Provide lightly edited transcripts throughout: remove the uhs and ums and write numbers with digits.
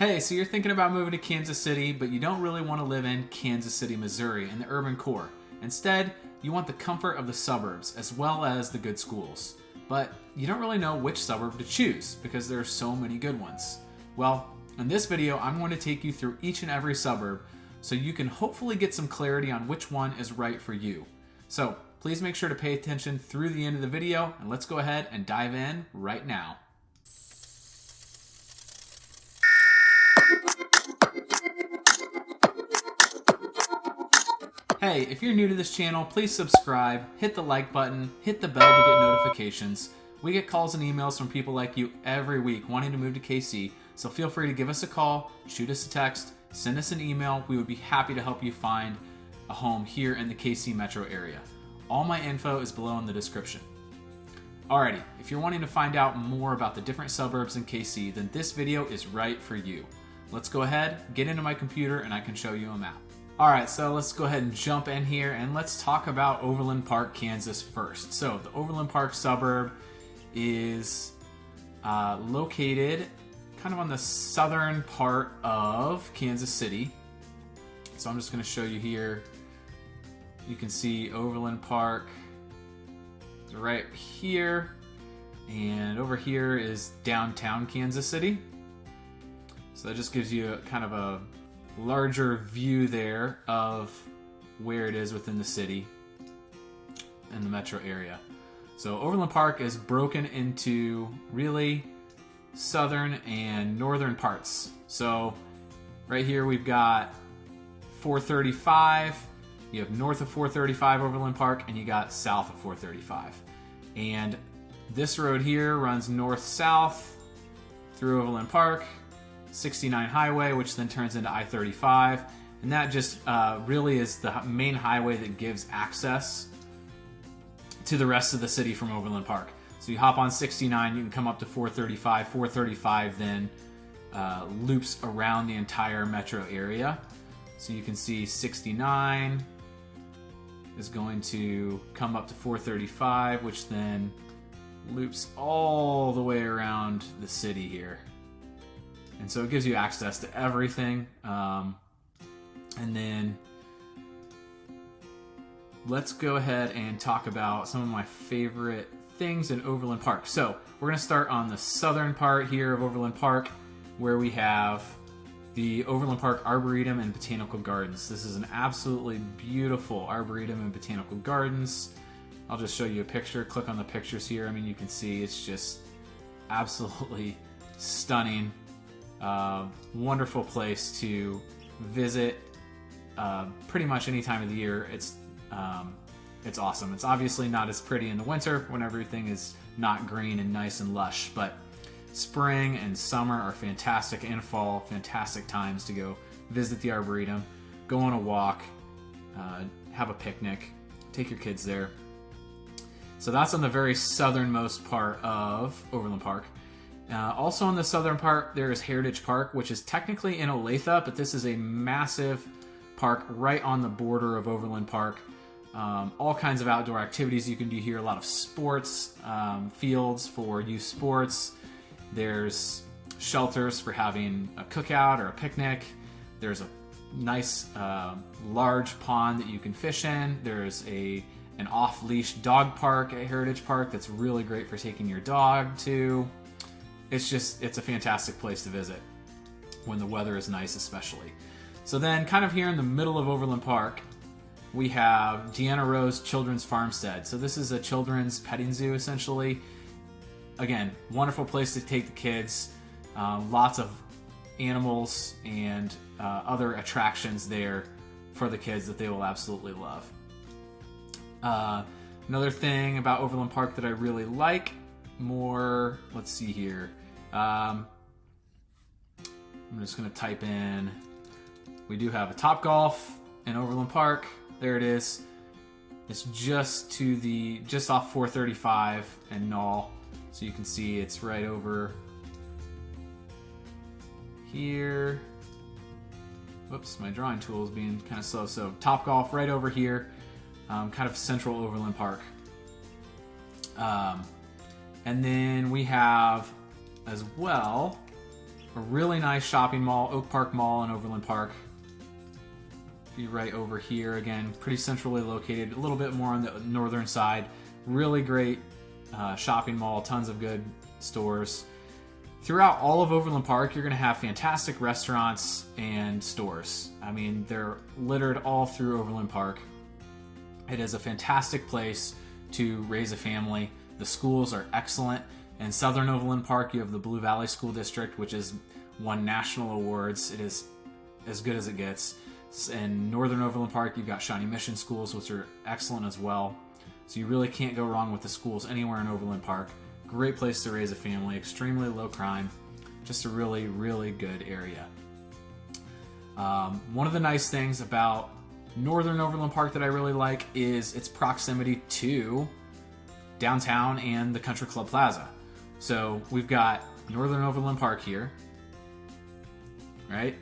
Hey, so you're thinking about moving to Kansas City, but you don't really want to live in Kansas City, Missouri in the urban core. Instead, you want the comfort of the suburbs as well as the good schools. But you don't really know which suburb to choose because there are so many good ones. Well, in this video, I'm going to take you through each and every suburb so you can hopefully get some clarity on which one is right for you. So please make sure to pay attention through the end of the video, and let's go ahead and dive in right now. Hey, if you're new to this channel, please subscribe, hit the like button, hit the bell to get notifications. We get calls and emails from people like you every week wanting to move to KC, so feel free to give us a call, shoot us a text, send us an email. We would be happy to help you find a home here in the KC metro area. All my info is below in the description. Alrighty, if you're wanting to find out more about the different suburbs in KC, then this video is right for you. Let's go ahead, get into my computer, and I can show you a map. Alright, so let's go ahead and jump in here and let's talk about Overland Park, Kansas first. So the Overland Park suburb is located kind of on the southern part of Kansas City. So I'm just going to show you here. You can see Overland Park right here, and over here is downtown Kansas City. So that just gives you kind of a larger view there of where it is within the city and the metro area. So Overland Park is broken into really southern and northern parts. So right here we've got 435. You have north of 435 Overland Park, and you got south of 435. And this road here runs north-south through Overland Park, 69 highway, which then turns into I-35. And that just really is the main highway that gives access to the rest of the city from Overland Park. So you hop on 69, you can come up to 435. 435 then loops around the entire metro area. So you can see 69 is going to come up to 435, which then loops all the way around the city here. And so it gives you access to everything. And then let's go ahead and talk about some of my favorite things in Overland Park. So we're going to start on the southern part here of Overland Park, where we have the Overland Park Arboretum and Botanical Gardens. This is an absolutely beautiful Arboretum and Botanical Gardens. I'll just show you a picture. Click on the pictures here. I mean, you can see it's just absolutely stunning. Wonderful place to visit pretty much any time of the year. It's awesome. It's obviously not as pretty in the winter when everything is not green and nice and lush, but spring and summer are fantastic, and fall, fantastic times to go visit the Arboretum, go on a walk, have a picnic, take your kids there. So that's on the very southernmost part of Overland Park. Also on the southern part, there is Heritage Park, which is technically in Olathe, but this is a massive park right on the border of Overland Park. All kinds of outdoor activities you can do here. A lot of sports fields for youth sports. There's shelters for having a cookout or a picnic. There's a nice large pond that you can fish in. There's an off-leash dog park at Heritage Park that's really great for taking your dog to. It's a fantastic place to visit when the weather is nice, especially. So then kind of here in the middle of Overland Park, we have Deanna Rose Children's Farmstead. So this is a children's petting zoo, essentially. Again, wonderful place to take the kids. Lots of animals and other attractions there for the kids that they will absolutely love. Another thing about Overland Park that I really like more, let's see here. I'm just going to type in, we do have a Topgolf in Overland Park. There it is. It's just off 435 and Knoll. So you can see it's right over here. Whoops, my drawing tool is being kind of slow. So Topgolf right over here, kind of central Overland Park. And then we have as well a really nice shopping mall, Oak Park Mall in Overland Park. Be right over here. Again, pretty centrally located, a little bit more on the northern side. Really great shopping mall, tons of good stores. Throughout all of Overland Park, you're going to have fantastic restaurants and stores. I mean, they're littered all through Overland Park. It is a fantastic place to raise a family. The schools are excellent. In Southern Overland Park, you have the Blue Valley School District, which has won national awards. It is as good as it gets. In Northern Overland Park, you've got Shawnee Mission schools, which are excellent as well. So you really can't go wrong with the schools anywhere in Overland Park. Great place to raise a family, extremely low crime, just a really, really good area. One of the nice things about Northern Overland Park that I really like is its proximity to downtown and the Country Club Plaza. So we've got Northern Overland Park here, right?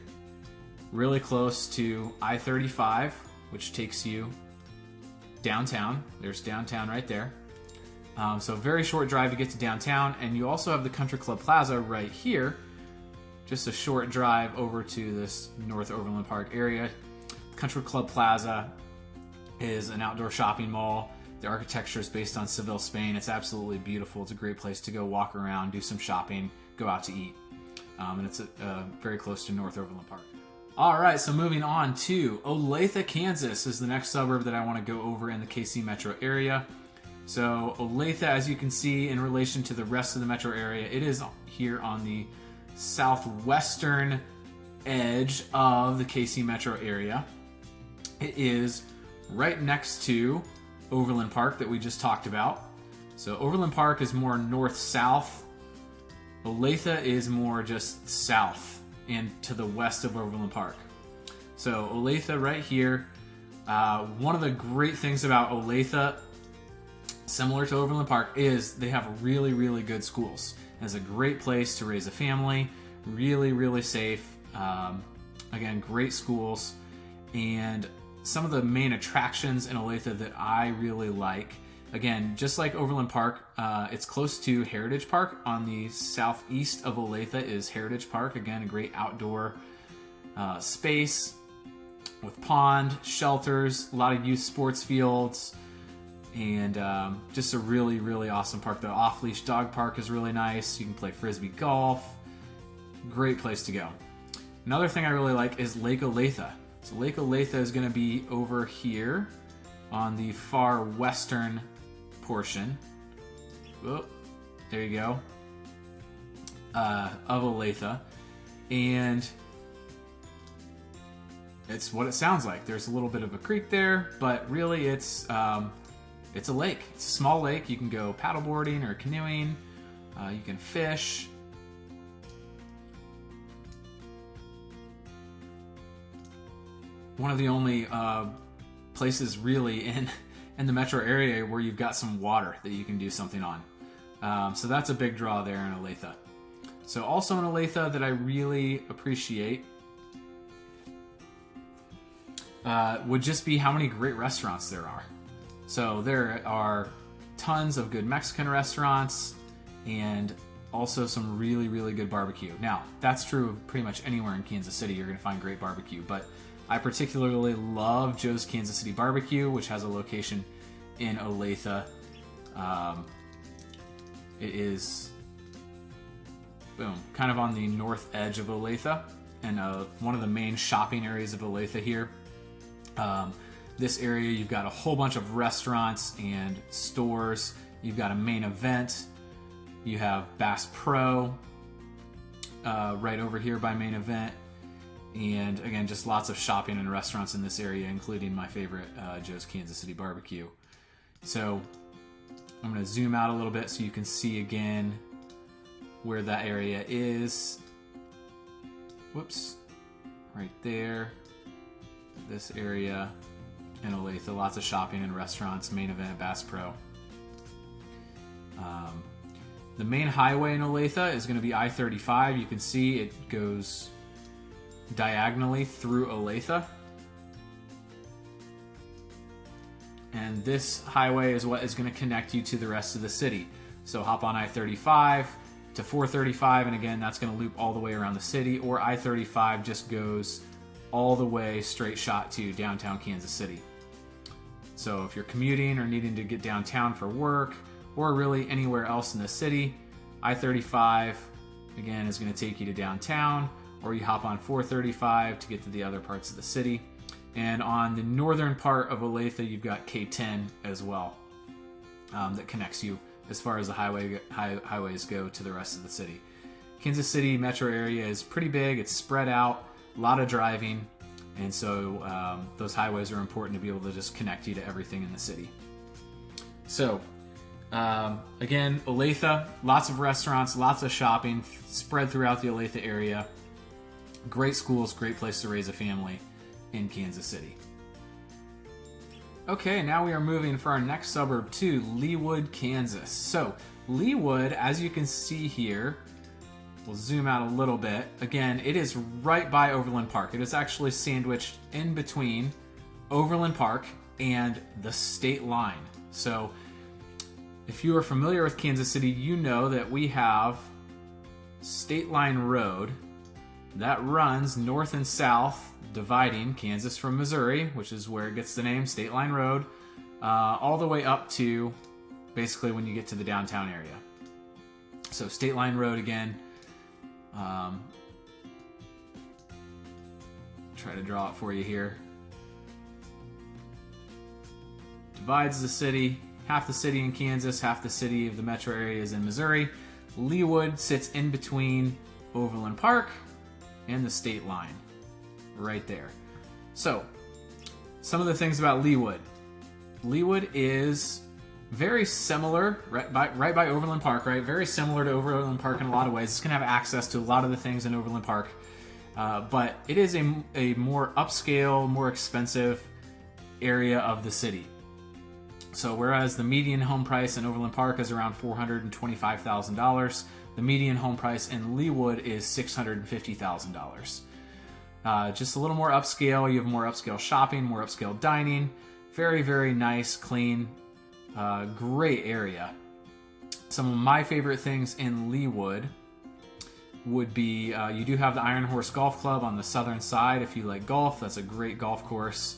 Really close to I-35, which takes you downtown. There's downtown right there. So very short drive to get to downtown, and you also have the Country Club Plaza right here. Just a short drive over to this North Overland Park area. Country Club Plaza is an outdoor shopping mall. The architecture is based on Seville, Spain. It's absolutely beautiful. It's a great place to go walk around, do some shopping, go out to eat. And it's very close to North Overland Park. All right, so moving on to Olathe, Kansas is the next suburb that I want to go over in the KC metro area. So Olathe, as you can see, in relation to the rest of the metro area, it is here on the southwestern edge of the KC metro area. It is right next to Overland Park that we just talked about. So Overland Park is more north-south. Olathe is more just south and to the west of Overland Park. So Olathe right here. One of the great things about Olathe, similar to Overland Park, is they have really, really good schools. It's a great place to raise a family. Really, really safe. Again, great schools. And some of the main attractions in Olathe that I really like, again, just like Overland Park, it's close to Heritage Park. On the southeast of Olathe is Heritage Park. Again, a great outdoor space with pond, shelters, a lot of youth sports fields, and just a really, really awesome park. The off-leash dog park is really nice. You can play frisbee golf. Great place to go. Another thing I really like is Lake Olathe. So Lake Olathe is going to be over here on the far western portion. Oh, there you go. Of Olathe. And it's what it sounds like. There's a little bit of a creek there, but really it's a lake. It's a small lake. You can go paddleboarding or canoeing. You can fish. One of the only places really in the metro area where you've got some water that you can do something on. So that's a big draw there in Olathe. So also in Olathe that I really appreciate would just be how many great restaurants there are. So there are tons of good Mexican restaurants and also some really, really good barbecue. Now, that's true of pretty much anywhere in Kansas City. You're going to find great barbecue, but I particularly love Joe's Kansas City Barbecue, which has a location in Olathe. It is, boom, kind of on the north edge of Olathe, and one of the main shopping areas of Olathe here. This area, you've got a whole bunch of restaurants and stores. You've got a main event. You have Bass Pro right over here by main event. And again, just lots of shopping and restaurants in this area, including my favorite, Joe's Kansas City Barbecue. So I'm going to zoom out a little bit so you can see again where that area is. Whoops. Right there. This area in Olathe. Lots of shopping and restaurants, main event, Bass Pro. The main highway in Olathe is going to be I-35. You can see it goes diagonally through Olathe. And this highway is what is going to connect you to the rest of the city. So hop on I-35, to 435, and again, that's going to loop all the way around the city, or I-35 just goes all the way straight shot to downtown Kansas City. So if you're commuting or needing to get downtown for work, or really anywhere else in the city, I-35, again, is going to take you to downtown, or you hop on 435 to get to the other parts of the city. And on the northern part of Olathe, you've got K10 as well, that connects you as far as the highways go to the rest of the city. Kansas City metro area is pretty big. It's spread out, a lot of driving, and so those highways are important to be able to just connect you to everything in the city. So again, Olathe, lots of restaurants, lots of shopping spread throughout the Olathe area. Great schools, great place to raise a family in Kansas City. Okay, now we are moving for our next suburb to Leawood, Kansas. So Leawood, as you can see here, we'll zoom out a little bit. Again, it is right by Overland Park. It is actually sandwiched in between Overland Park and the state line. So if you are familiar with Kansas City, you know that we have State Line Road that runs north and south, dividing Kansas from Missouri, which is where it gets the name State Line Road, all the way up to basically when you get to the downtown area. So State Line Road again. Try to draw it for you here. Divides the city, half the city in Kansas, half the city of the metro area is in Missouri. Leawood sits in between Overland Park and the state line, right there. So, some of the things about Leawood. Leawood is very similar, right by Overland Park, right? Very similar to Overland Park in a lot of ways. It's going to have access to a lot of the things in Overland Park, but it is a more upscale, more expensive area of the city. So whereas the median home price in Overland Park is around $425,000, the median home price in Leawood is $650,000. Just a little more upscale. You have more upscale shopping, more upscale dining. Very, very nice, clean, great area. Some of my favorite things in Leawood would be, you do have the Iron Horse Golf Club on the southern side. If you like golf, that's a great golf course.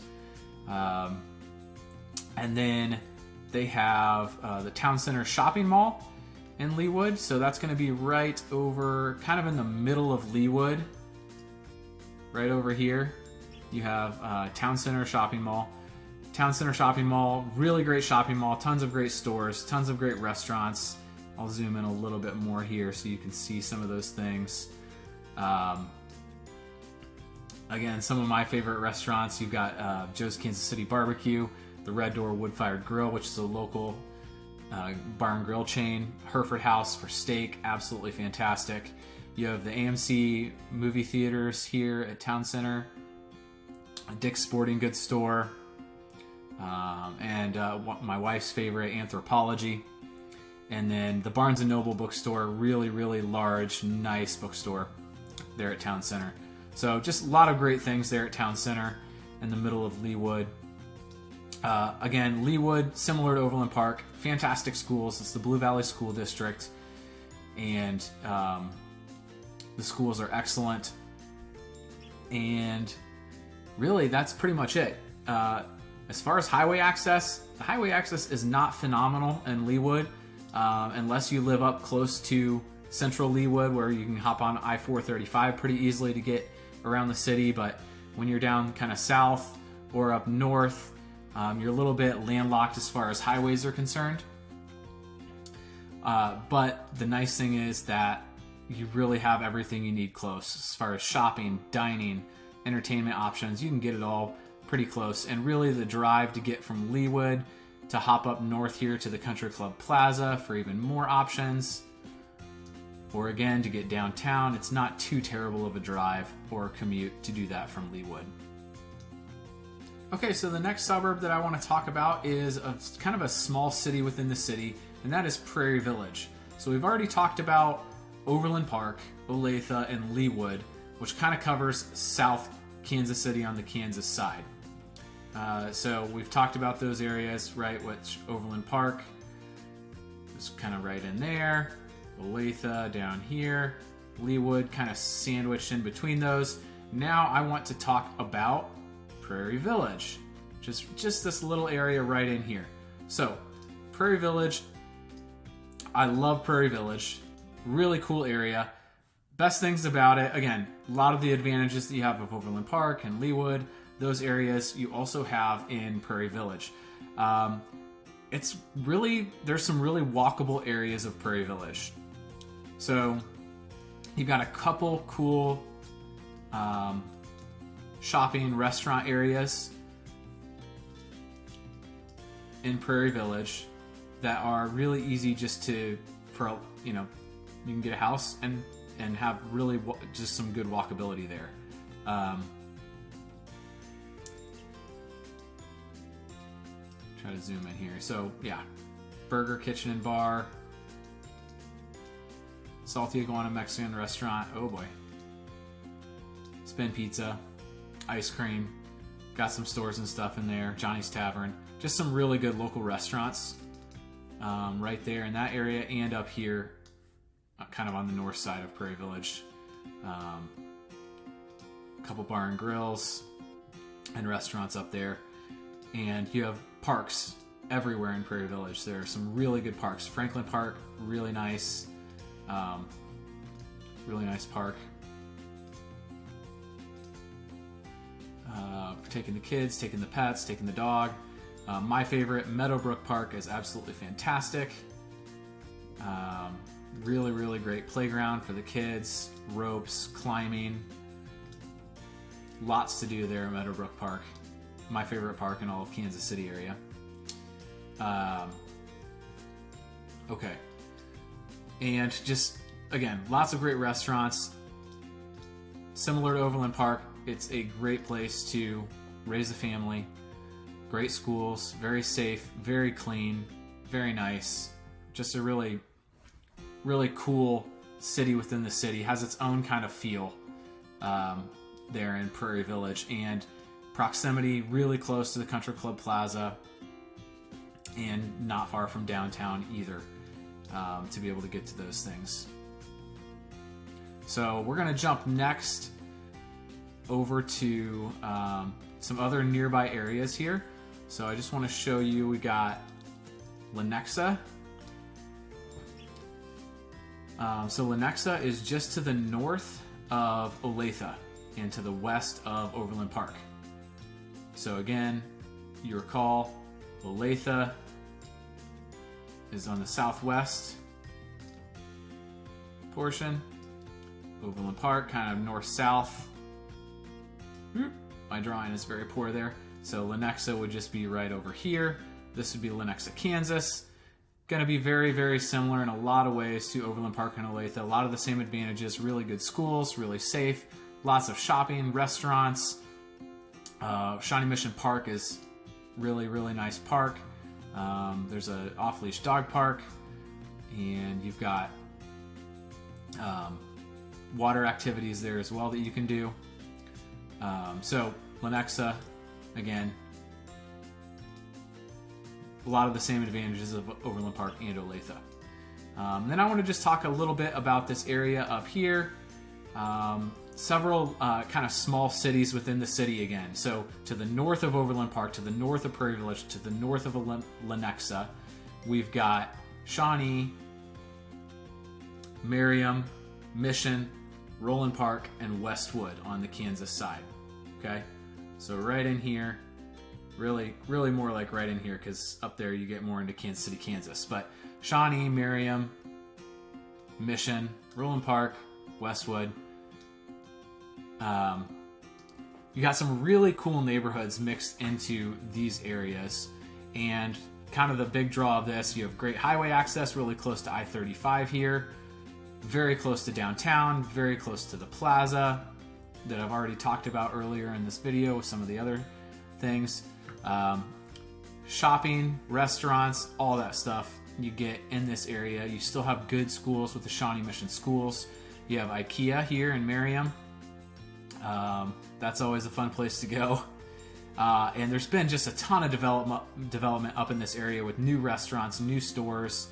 And then they have the Town Center Shopping Mall in Leawood. So that's going to be right over, kind of in the middle of Leawood. Right over here, you have Town Center Shopping Mall. Town Center Shopping Mall, really great shopping mall, tons of great stores, tons of great restaurants. I'll zoom in a little bit more here so you can see some of those things. Again, some of my favorite restaurants, you've got Joe's Kansas City Barbecue, the Red Door Wood-Fired Grill, which is a local bar and grill chain, Hereford House for steak, absolutely fantastic. You have the AMC movie theaters here at Town Center, Dick's Sporting Goods store, and my wife's favorite, Anthropology. And then the Barnes & Noble bookstore, really, really large, nice bookstore there at Town Center. So just a lot of great things there at Town Center in the middle of Leawood. Again, Leawood, similar to Overland Park, fantastic schools. It's the Blue Valley School District, and the schools are excellent. And really, that's pretty much it. As far as highway access, the highway access is not phenomenal in Leawood, unless you live up close to central Leawood, where you can hop on I-435 pretty easily to get around the city. But when you're down kind of south or up north, you're a little bit landlocked as far as highways are concerned. But the nice thing is that you really have everything you need close as far as shopping, dining, entertainment options. You can get it all pretty close. And really the drive to get from Leawood to hop up north here to the Country Club Plaza for even more options, or again to get downtown, it's not too terrible of a drive or commute to do that from Leawood. Okay, so the next suburb that I want to talk about is kind of a small city within the city, and that is Prairie Village. So we've already talked about Overland Park, Olathe, and Leawood, which kind of covers South Kansas City on the Kansas side. So we've talked about those areas, right, which Overland Park is kind of right in there. Olathe down here, Leawood kind of sandwiched in between those. Now I want to talk about Prairie Village, just this little area right in here. So Prairie Village, I love Prairie Village, really cool area. Best things about it, again, a lot of the advantages that you have of Overland Park and Leawood, those areas you also have in Prairie Village. There's some really walkable areas of Prairie Village. So you've got a couple cool shopping restaurant areas in Prairie Village that are really easy just you can get a house and have really just some good walkability there. Try to zoom in here. So yeah, Burger Kitchen and Bar, Salty Iguana Mexican Restaurant. Oh boy. Spin Pizza, ice cream, got some stores and stuff in there. Johnny's Tavern, just some really good local restaurants right there in that area, and up here, kind of on the north side of Prairie Village. A couple bar and grills and restaurants up there, and you have parks everywhere in Prairie Village. There are some really good parks. Franklin Park, really nice park. For taking the kids, taking the pets, taking the dog. My favorite, Meadowbrook Park, is absolutely fantastic. Really, really great playground for the kids, ropes, climbing. Lots to do there at Meadowbrook Park. My favorite park in all of Kansas City area. Okay. And just, again, lots of great restaurants. Similar to Overland Park, it's a great place to raise a family. Great schools, very safe, very clean, very nice. Just a really, really cool city within the city. Has its own kind of feel there in Prairie Village. And proximity really close to the Country Club Plaza, and not far from downtown either, to be able to get to those things. So we're going to jump next over to some other nearby areas here. So I just want to show you, we got Lenexa. So Lenexa is just to the north of Olathe and to the west of Overland Park. So again, you recall, Olathe is on the southwest portion. Overland Park, kind of north-south. My drawing is very poor there. So Lenexa would just be right over here. This would be Lenexa, Kansas. Going to be very, very similar in a lot of ways to Overland Park and Olathe. A lot of the same advantages, really good schools, really safe, lots of shopping, restaurants. Shawnee Mission Park is really, really nice park. There's an off-leash dog park, and you've got water activities there as well that you can do. So Lenexa, again, a lot of the same advantages of Overland Park and Olathe. Then I want to just talk a little bit about this area up here. Several kind of small cities within the city again. So to the north of Overland Park, to the north of Prairie Village, to the north of Lenexa, we've got Shawnee, Merriam, Mission, Roeland Park, and Westwood on the Kansas side. Okay, so right in here, really, really more like right in here, because up there you get more into Kansas City, Kansas. But Shawnee, Merriam, Mission, Roeland Park, Westwood. You got some really cool neighborhoods mixed into these areas, and kind of the big draw of this, you have great highway access, really close to I-35 here, very close to downtown, very close to the Plaza that I've already talked about earlier in this video with some of the other things. Shopping, restaurants, all that stuff you get in this area. You still have good schools with the Shawnee Mission schools. You have IKEA here in Merriam. That's always a fun place to go. And there's been just a ton of development up in this area with new restaurants, new stores,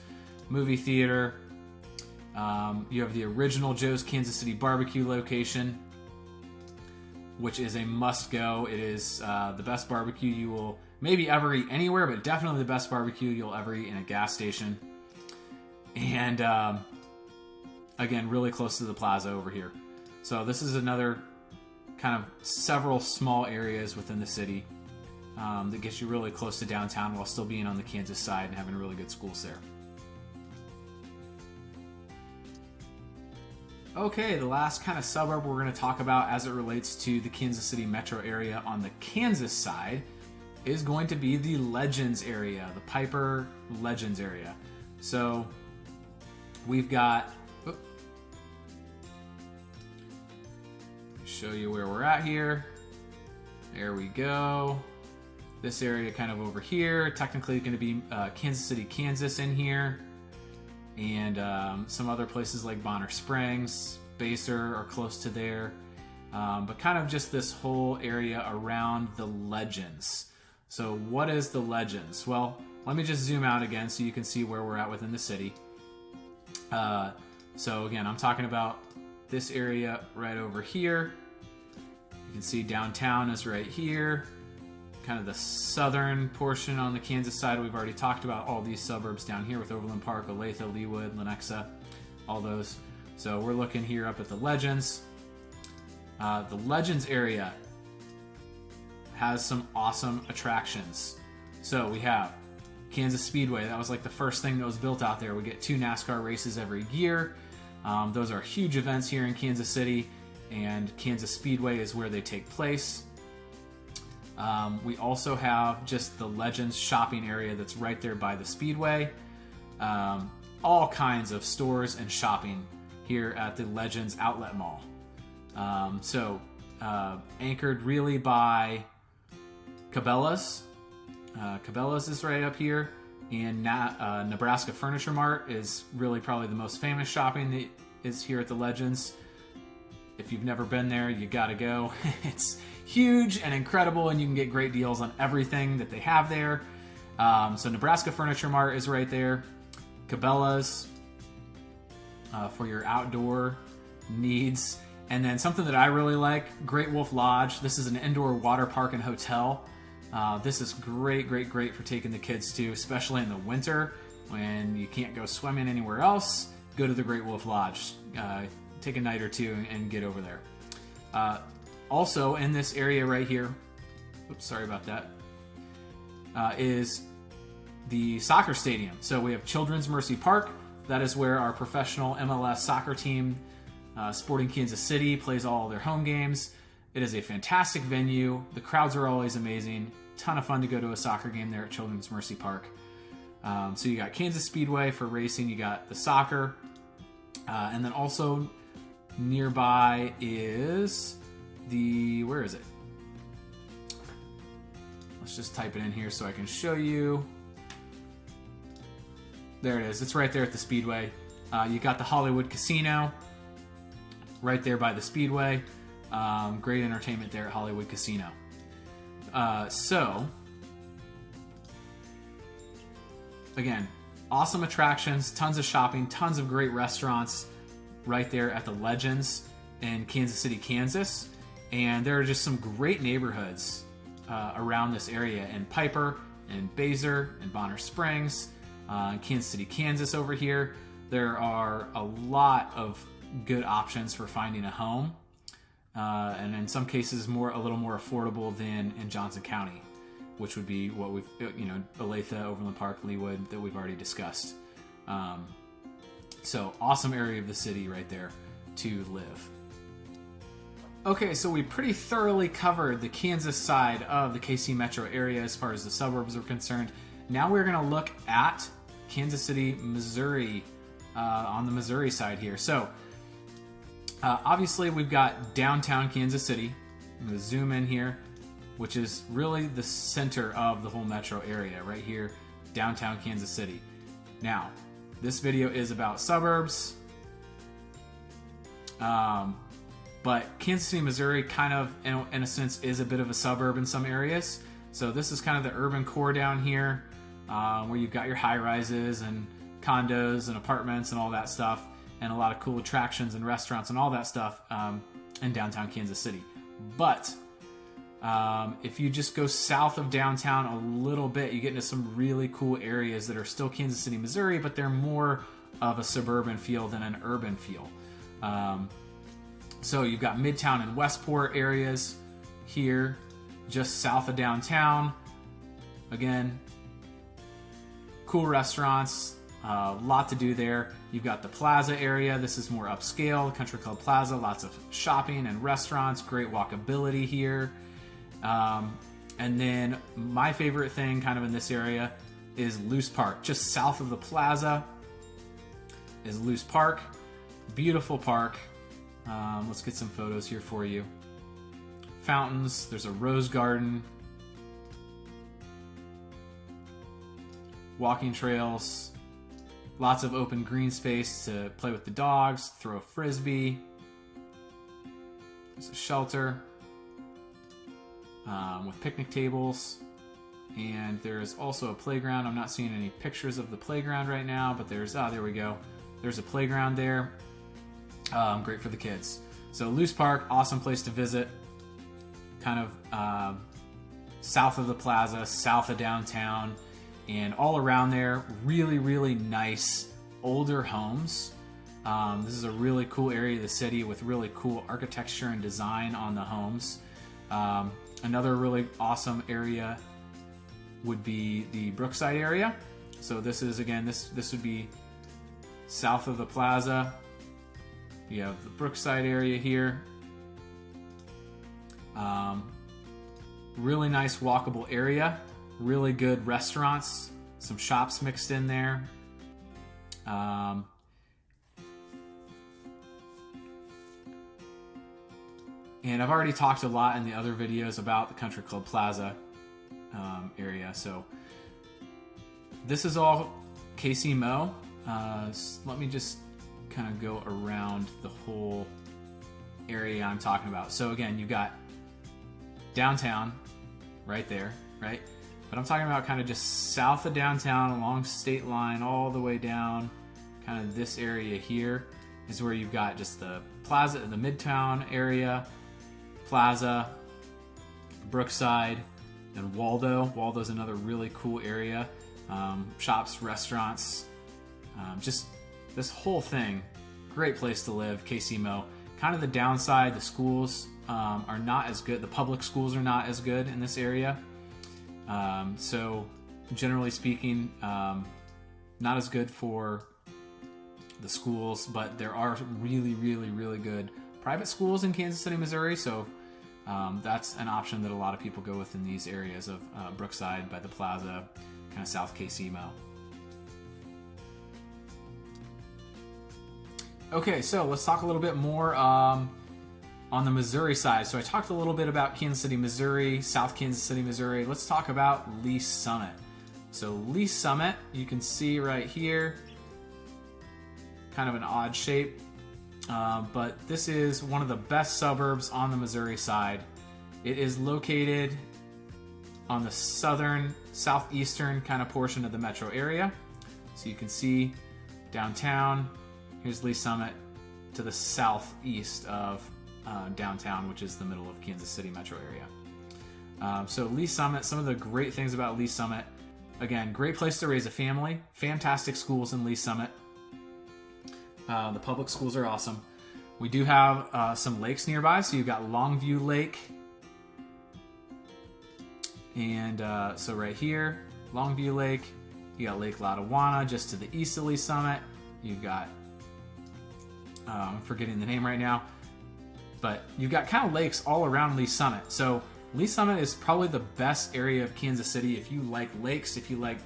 movie theater, You have the original Joe's Kansas City barbecue location, which is a must-go. It is the best barbecue you will maybe ever eat anywhere, but definitely the best barbecue you'll ever eat in a gas station. And again, really close to the Plaza over here. So this is another kind of several small areas within the city that gets you really close to downtown while still being on the Kansas side and having really good schools there. Okay, the last kind of suburb we're going to talk about as it relates to the Kansas City metro area on the Kansas side is going to be the Legends area, the Piper Legends area. So we've got, show you where we're at here. There we go. This area kind of over here, technically going to be Kansas City, Kansas in here. And some other places like Bonner Springs, Baser are close to there. But kind of just this whole area around the Legends. So what is the Legends? Well, let me just zoom out again so you can see where we're at within the city. So again, I'm talking about this area right over here. You can see downtown is right here. Kind of the southern portion on the Kansas side. We've already talked about all these suburbs down here with Overland Park, Olathe, Leawood, Lenexa, all those. So we're looking here up at the Legends. The Legends area has some awesome attractions. So we have Kansas Speedway. That was like the first thing that was built out there. We get 2 NASCAR races every year. Those are huge events here in Kansas City, and Kansas Speedway is where they take place. We also have just the Legends shopping area that's right there by the Speedway. All kinds of stores and shopping here at the Legends Outlet Mall. Anchored really by Cabela's. Cabela's is right up here. And Nebraska Furniture Mart is really probably the most famous shopping that is here at the Legends. If you've never been there, you gotta go. It's huge and incredible, and you can get great deals on everything that they have there. So Nebraska Furniture Mart is right there. Cabela's for your outdoor needs. And then something that I really like, Great Wolf Lodge. This is an indoor water park and hotel. This is great for taking the kids to, especially in the winter when you can't go swimming anywhere else. Go to the Great Wolf Lodge. Take a night or two and get over there. Also in this area right here, oops, sorry about that, is the soccer stadium. So we have Children's Mercy Park. That is where our professional MLS soccer team, Sporting Kansas City, plays all their home games. It is a fantastic venue. The crowds are always amazing. Ton of fun to go to a soccer game there at Children's Mercy Park. So you got Kansas Speedway for racing. You got the soccer. And then also nearby is where is it? Let's just type it in here so I can show you. There it is. It's right there at the Speedway. You got the Hollywood Casino right there by the Speedway. Great entertainment there at Hollywood Casino. Again, awesome attractions, tons of shopping, tons of great restaurants right there at the Legends in Kansas City, Kansas. And there are just some great neighborhoods around this area in Piper, and Baser, and Bonner Springs, Kansas City, Kansas over here. There are a lot of good options for finding a home. And in some cases a little more affordable than in Johnson County, which would be what we've, Olathe, Overland Park, Leawood, that we've already discussed. So awesome area of the city right there to live. Okay, so we pretty thoroughly covered the Kansas side of the KC metro area as far as the suburbs are concerned. Now we're going to look at Kansas City, Missouri, on the Missouri side here. So obviously we've got downtown Kansas City. I'm going to zoom in here, which is really the center of the whole metro area right here, downtown Kansas City. Now, this video is about suburbs, but Kansas City, Missouri kind of, in a sense, is a bit of a suburb in some areas. So this is kind of the urban core down here, where you've got your high-rises and condos and apartments and all that stuff. and a lot of cool attractions and restaurants and all that stuff in downtown Kansas City. But if you just go south of downtown a little bit, you get into some really cool areas that are still Kansas City, Missouri, but they're more of a suburban feel than an urban feel. So you've got Midtown and Westport areas here, just south of downtown. Again, cool restaurants, a lot to do there. You've got the Plaza area. This is more upscale, Country Club Plaza, lots of shopping and restaurants, great walkability here. And then my favorite thing kind of in this area is Loose Park. Just south of the Plaza is Loose Park. Beautiful park. Let's get some photos here for you. Fountains, there's a rose garden. Walking trails. Lots of open green space to play with the dogs, throw a frisbee. There's a shelter with picnic tables. And there's also a playground. I'm not seeing any pictures of the playground right now, but there we go. There's a playground there. Great for the kids. So Loose Park, awesome place to visit. Kind of south of the Plaza, south of downtown. And all around there, really, really nice older homes. This is a really cool area of the city with really cool architecture and design on the homes. Another really awesome area would be the Brookside area. So this is, again, this would be south of the Plaza. You have the Brookside area here. Really nice walkable area. Really good restaurants, some shops mixed in there. And I've already talked a lot in the other videos about the Country Club Plaza area. So this is all KCMO. Let me just kind of go around the whole area I'm talking about. So again, you've got downtown right there, right? But I'm talking about kind of just south of downtown along state line all the way down. Kind of this area here is where you've got just the Plaza, the Midtown area, Plaza, Brookside, and Waldo. Waldo's another really cool area. Shops, restaurants, just this whole thing. Great place to live, KCMO. Kind of the downside, the schools are not as good. The public schools are not as good in this area. So generally speaking, not as good for the schools, but there are really, really, really good private schools in Kansas City, Missouri. So that's an option that a lot of people go with in these areas of Brookside by the Plaza, kind of South KCMO. Okay, so let's talk a little bit more on the Missouri side. So I talked a little bit about Kansas City, Missouri, South Kansas City, Missouri. Let's talk about Lee Summit. So Lee Summit, you can see right here, kind of an odd shape, but this is one of the best suburbs on the Missouri side. It is located on the southeastern kind of portion of the metro area. So you can see downtown. Here's Lee Summit to the southeast of downtown, which is the middle of Kansas City metro area. So Lee Summit, some of the great things about Lee Summit. Again, great place to raise a family. Fantastic schools in Lee Summit. The public schools are awesome. We do have some lakes nearby. So you've got Longview Lake. And so right here, Longview Lake. You got Lake Lotawana just to the east of Lee Summit. You've got, I'm forgetting the name right now, but you've got kind of lakes all around Lee Summit. So Lee Summit is probably the best area of Kansas City if you like lakes, if you like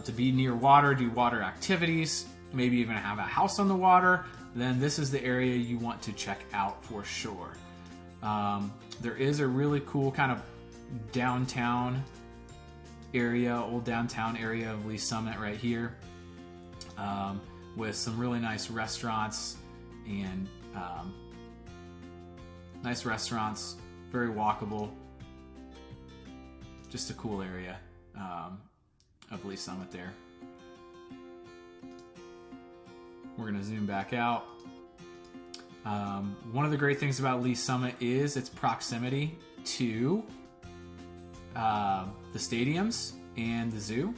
to be near water, do water activities, maybe even have a house on the water, then this is the area you want to check out for sure. There is a really cool kind of downtown area, old downtown area of Lee Summit right here, with some really nice restaurants and very walkable. Just a cool area of Lee Summit there. We're going to zoom back out. One of the great things about Lee Summit is its proximity to the stadiums and the zoo.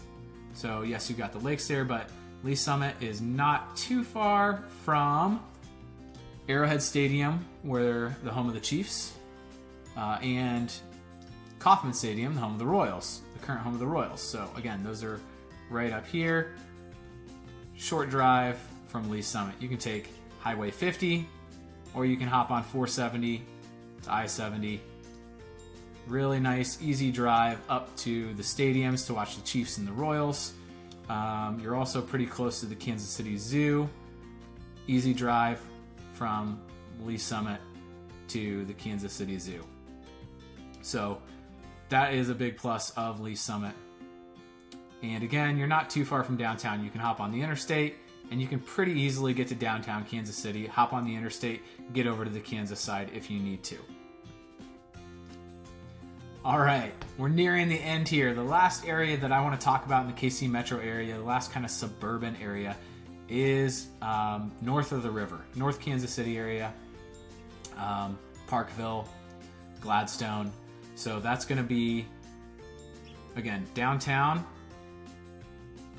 So yes, you've got the lakes there, but Lee Summit is not too far from Arrowhead Stadium, where the home of the Chiefs, and Kauffman Stadium, the home of the Royals, the current home of the Royals. So again, those are right up here. Short drive from Lee Summit. You can take Highway 50, or you can hop on 470 to I-70. Really nice, easy drive up to the stadiums to watch the Chiefs and the Royals. You're also pretty close to the Kansas City Zoo. Easy drive from Lee Summit to the Kansas City Zoo. So that is a big plus of Lee Summit. And again, you're not too far from downtown. You can hop on the interstate, and you can pretty easily get to downtown Kansas City, hop on the interstate, get over to the Kansas side if you need to. All right, we're nearing the end here. The last area that I want to talk about in the KC metro area, the last kind of suburban area, is north of the river, North Kansas City area, Parkville, Gladstone. So that's going to be, again, downtown,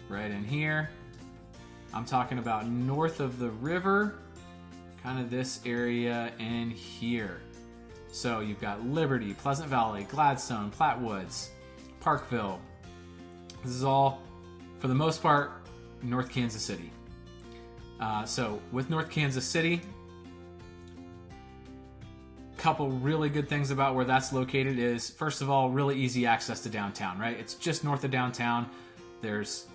right in here. I'm talking about north of the river, kind of this area in here. So you've got Liberty, Pleasant Valley, Gladstone, Platte Woods, Parkville. This is all, for the most part, North Kansas City. So with North Kansas City, couple really good things about where that's located is, first of all, really easy access to downtown, right? It's just north of downtown. There's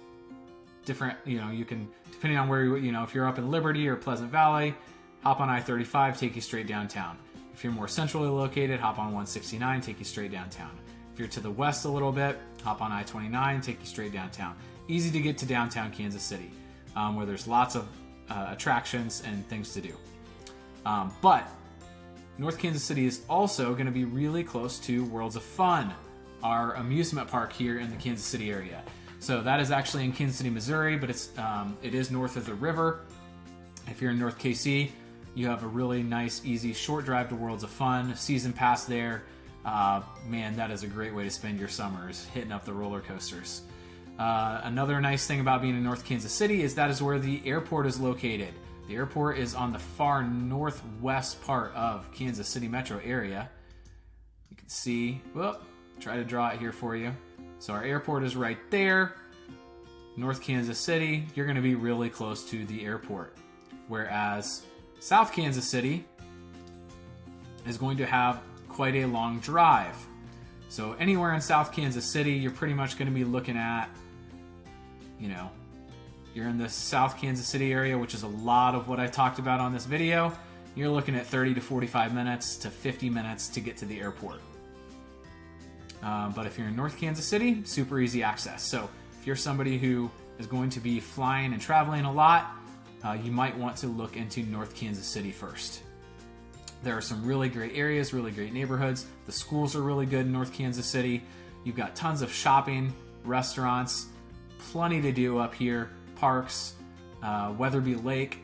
different, you can, depending on where if you're up in Liberty or Pleasant Valley, hop on I-35, take you straight downtown. If you're more centrally located, hop on 169, take you straight downtown. If you're to the west a little bit, hop on I-29, take you straight downtown. Easy to get to downtown Kansas City, where there's lots of attractions and things to do. But North Kansas City is also going to be really close to Worlds of Fun, our amusement park here in the Kansas City area. So that is actually in Kansas City, Missouri, but it is north of the river. If you're in North KC, you have a really nice, easy, short drive to Worlds of Fun, season pass there. Man, that is a great way to spend your summers, hitting up the roller coasters. Another nice thing about being in North Kansas City is that is where the airport is located. The airport is on the far northwest part of Kansas City metro area. You can see, try to draw it here for you. So our airport is right there. North Kansas City, you're going to be really close to the airport. Whereas South Kansas City is going to have quite a long drive. So anywhere in South Kansas City, you're pretty much going to be looking at, you're in the South Kansas City area, which is a lot of what I talked about on this video. You're looking at 30 to 45 minutes to 50 minutes to get to the airport. But if you're in North Kansas City, super easy access. So if you're somebody who is going to be flying and traveling a lot, you might want to look into North Kansas City first. There are some really great areas, really great neighborhoods. The schools are really good in North Kansas City. You've got tons of shopping, restaurants, plenty to do up here, parks, Weatherby Lake.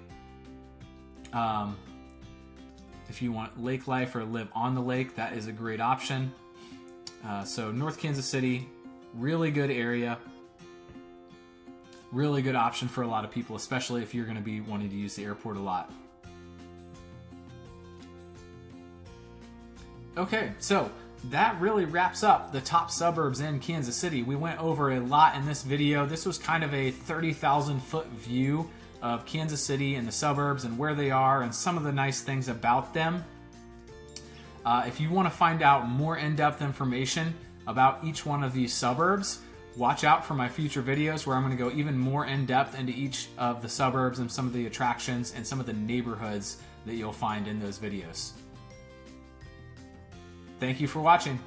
If you want lake life or live on the lake, that is a great option. So North Kansas City, really good area. Really good option for a lot of people, especially if you're going to be wanting to use the airport a lot. Okay, so that really wraps up the top suburbs in Kansas City. We went over a lot in this video. This was kind of a 30,000 foot view of Kansas City and the suburbs and where they are and some of the nice things about them. If you want to find out more in-depth information about each one of these suburbs, watch out for my future videos where I'm going to go even more in-depth into each of the suburbs and some of the attractions and some of the neighborhoods that you'll find in those videos. Thank you for watching.